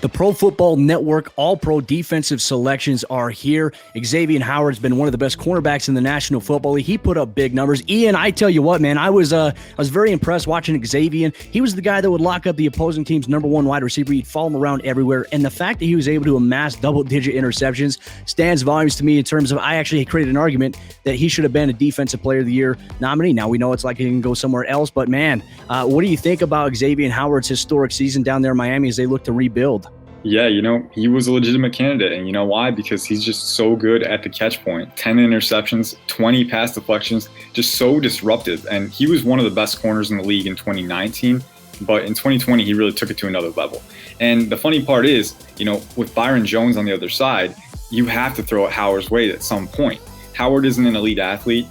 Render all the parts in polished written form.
The Pro Football Network All-Pro defensive selections are here. Xavier Howard's been one of the best cornerbacks in the National Football League. He put up big numbers. Ian, I tell you what, man, I was very impressed watching Xavier. He was the guy that would lock up the opposing team's number one wide receiver. He'd follow him around everywhere. And the fact that he was able to amass double-digit interceptions stands volumes to me in terms of I actually created an argument that he should have been a Defensive Player of the Year nominee. Now, we know it's like he can go somewhere else, but man, what do you think about Xavier Howard's historic season down there in Miami as they look to rebuild? Yeah, he was a legitimate candidate. And you know why? Because he's just so good at the catch point. 10 interceptions, 20 pass deflections, just so disruptive. And he was one of the best corners in the league in 2019. But in 2020, he really took it to another level. And the funny part is, with Byron Jones on the other side, you have to throw it Howard's way at some point. Howard isn't an elite athlete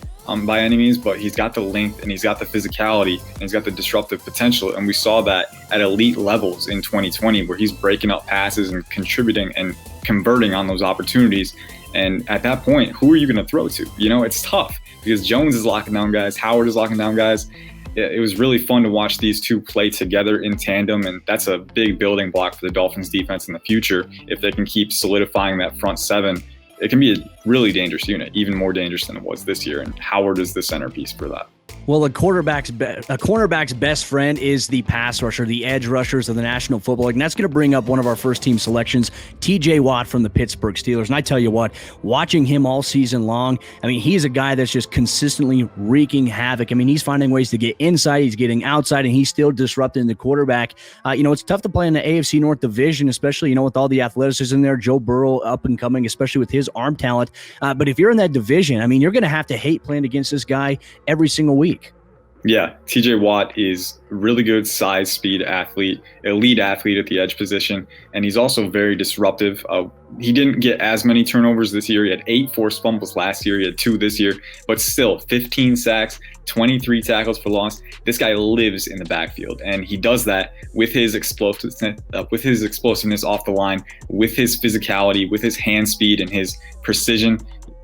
by any means, but he's got the length and he's got the physicality and he's got the disruptive potential. And we saw that at elite levels in 2020 where he's breaking up passes and contributing and converting on those opportunities. And at that point, who are you going to throw to? It's tough because Jones is locking down guys, Howard is locking down guys. It was really fun to watch these two play together in tandem, and that's a big building block for the Dolphins defense in the future. If they can keep solidifying that front seven, it can be a really dangerous unit, even more dangerous than it was this year, and Howard is the centerpiece for that. Well, a cornerback's best friend is the pass rusher, the edge rushers of the National Football League. And that's going to bring up one of our first team selections, TJ Watt from the Pittsburgh Steelers. And I tell you what, watching him all season long, he's a guy that's just consistently wreaking havoc. He's finding ways to get inside, he's getting outside, and he's still disrupting the quarterback. It's tough to play in the AFC North Division, especially, with all the athleticism in there, Joe Burrow up and coming, especially with his arm talent. But if you're in that division, you're going to have to hate playing against this guy every single week. Yeah, TJ Watt is a really good size, speed athlete, elite athlete at the edge position, and he's also very disruptive. He didn't get as many turnovers this year. He had 8 forced fumbles last year. He had 2 this year, but still 15 sacks, 23 tackles for loss. This guy lives in the backfield, and he does that with his explosiveness off the line, with his physicality, with his hand speed and his precision.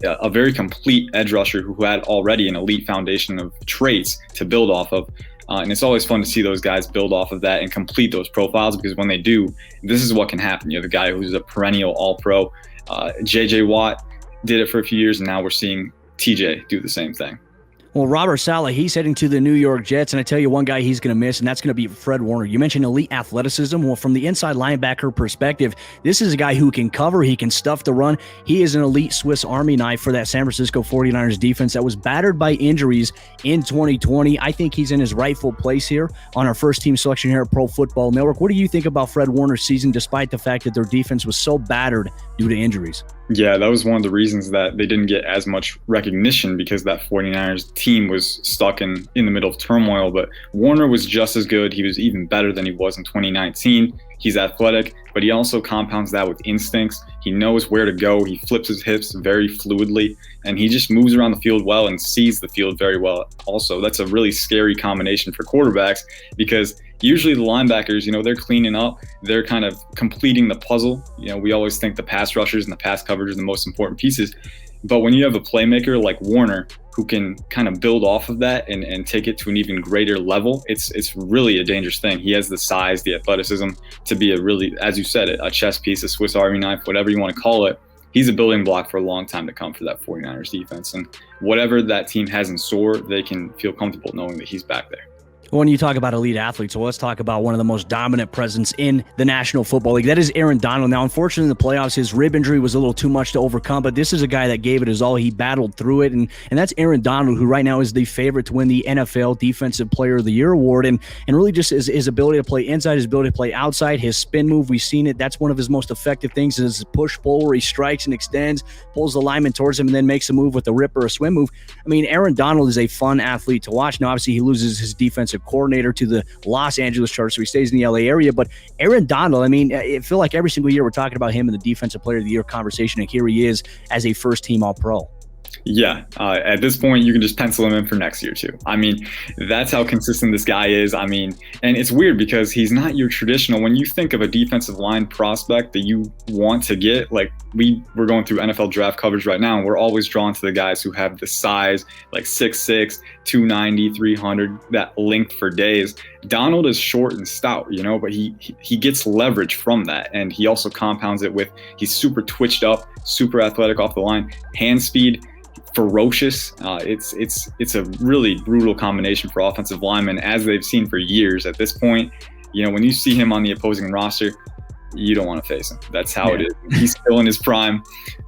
A very complete edge rusher who had already an elite foundation of traits to build off of. And it's always fun to see those guys build off of that and complete those profiles, because when they do, this is what can happen. You have a guy who's a perennial All-Pro. JJ Watt did it for a few years, and now we're seeing TJ do the same thing. Well, Robert Saleh, he's heading to the New York Jets, and I tell you one guy he's going to miss, and that's going to be Fred Warner. You mentioned elite athleticism. Well, from the inside linebacker perspective, this is a guy who can cover, he can stuff the run. He is an elite Swiss Army knife for that San Francisco 49ers defense that was battered by injuries in 2020. I think he's in his rightful place here on our first team selection here at Pro Football Network. What do you think about Fred Warner's season, despite the fact that their defense was so battered due to injuries? Yeah, that was one of the reasons that they didn't get as much recognition, because that 49ers team was stuck in the middle of turmoil. But Warner was just as good. He was even better than he was in 2019. He's athletic, but he also compounds that with instincts. He knows where to go. He flips his hips very fluidly, and he just moves around the field well and sees the field very well. Also, that's a really scary combination for quarterbacks, because usually the linebackers, they're cleaning up. They're kind of completing the puzzle. We always think the pass rushers and the pass coverage are the most important pieces. But when you have a playmaker like Warner who can kind of build off of that and take it to an even greater level, it's really a dangerous thing. He has the size, the athleticism to be a really, as you said, a chess piece, a Swiss Army knife, whatever you want to call it. He's a building block for a long time to come for that 49ers defense. And whatever that team has in store, they can feel comfortable knowing that he's back there. When you talk about elite athletes, so let's talk about one of the most dominant presence in the National Football League. That is Aaron Donald. Now, unfortunately, in the playoffs, his rib injury was a little too much to overcome, but this is a guy that gave it his all. He battled through it, and that's Aaron Donald, who right now is the favorite to win the NFL Defensive Player of the Year award, and really just his ability to play inside, his ability to play outside, his spin move, we've seen it. That's one of his most effective things, is his push-pull, where he strikes and extends, pulls the lineman towards him, and then makes a move with a rip or a swim move. Aaron Donald is a fun athlete to watch. Now, obviously, he loses his defensive coordinator to the Los Angeles Chargers, so he stays in the LA area. But Aaron Donald, I feel like every single year we're talking about him in the Defensive Player of the Year conversation, and here he is as a first-team All-Pro. Yeah, at this point, you can just pencil him in for next year, too. That's how consistent this guy is. And it's weird because he's not your traditional, when you think of a defensive line prospect that you want to get, like we're going through NFL draft coverage right now, and we're always drawn to the guys who have the size, like 6'6", 290, 300, that length for days. Donald is short and stout, you know, but he gets leverage from that, and he also compounds it with he's super twitched up, super athletic off the line, hand speed, ferocious. It's a really brutal combination for offensive linemen, as they've seen for years at this point. You know, when you see him on the opposing roster, you don't want to face him. That's how it is. He's still in his prime.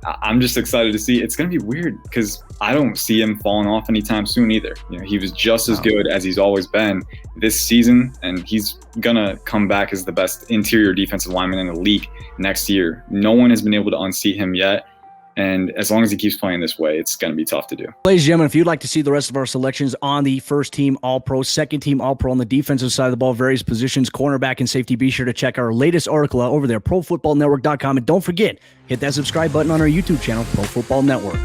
I'm just excited to see. It's going to be weird because I don't see him falling off anytime soon either. You know, he was just as good as he's always been this season, and he's going to come back as the best interior defensive lineman in the league next year. No one has been able to unseat him yet. And as long as he keeps playing this way, it's going to be tough to do. Ladies and gentlemen, if you'd like to see the rest of our selections on the first team All-Pro, second team All-Pro on the defensive side of the ball, various positions, cornerback and safety, be sure to check our latest article out over there, ProFootballNetwork.com. And don't forget, hit that subscribe button on our YouTube channel, Pro Football Network.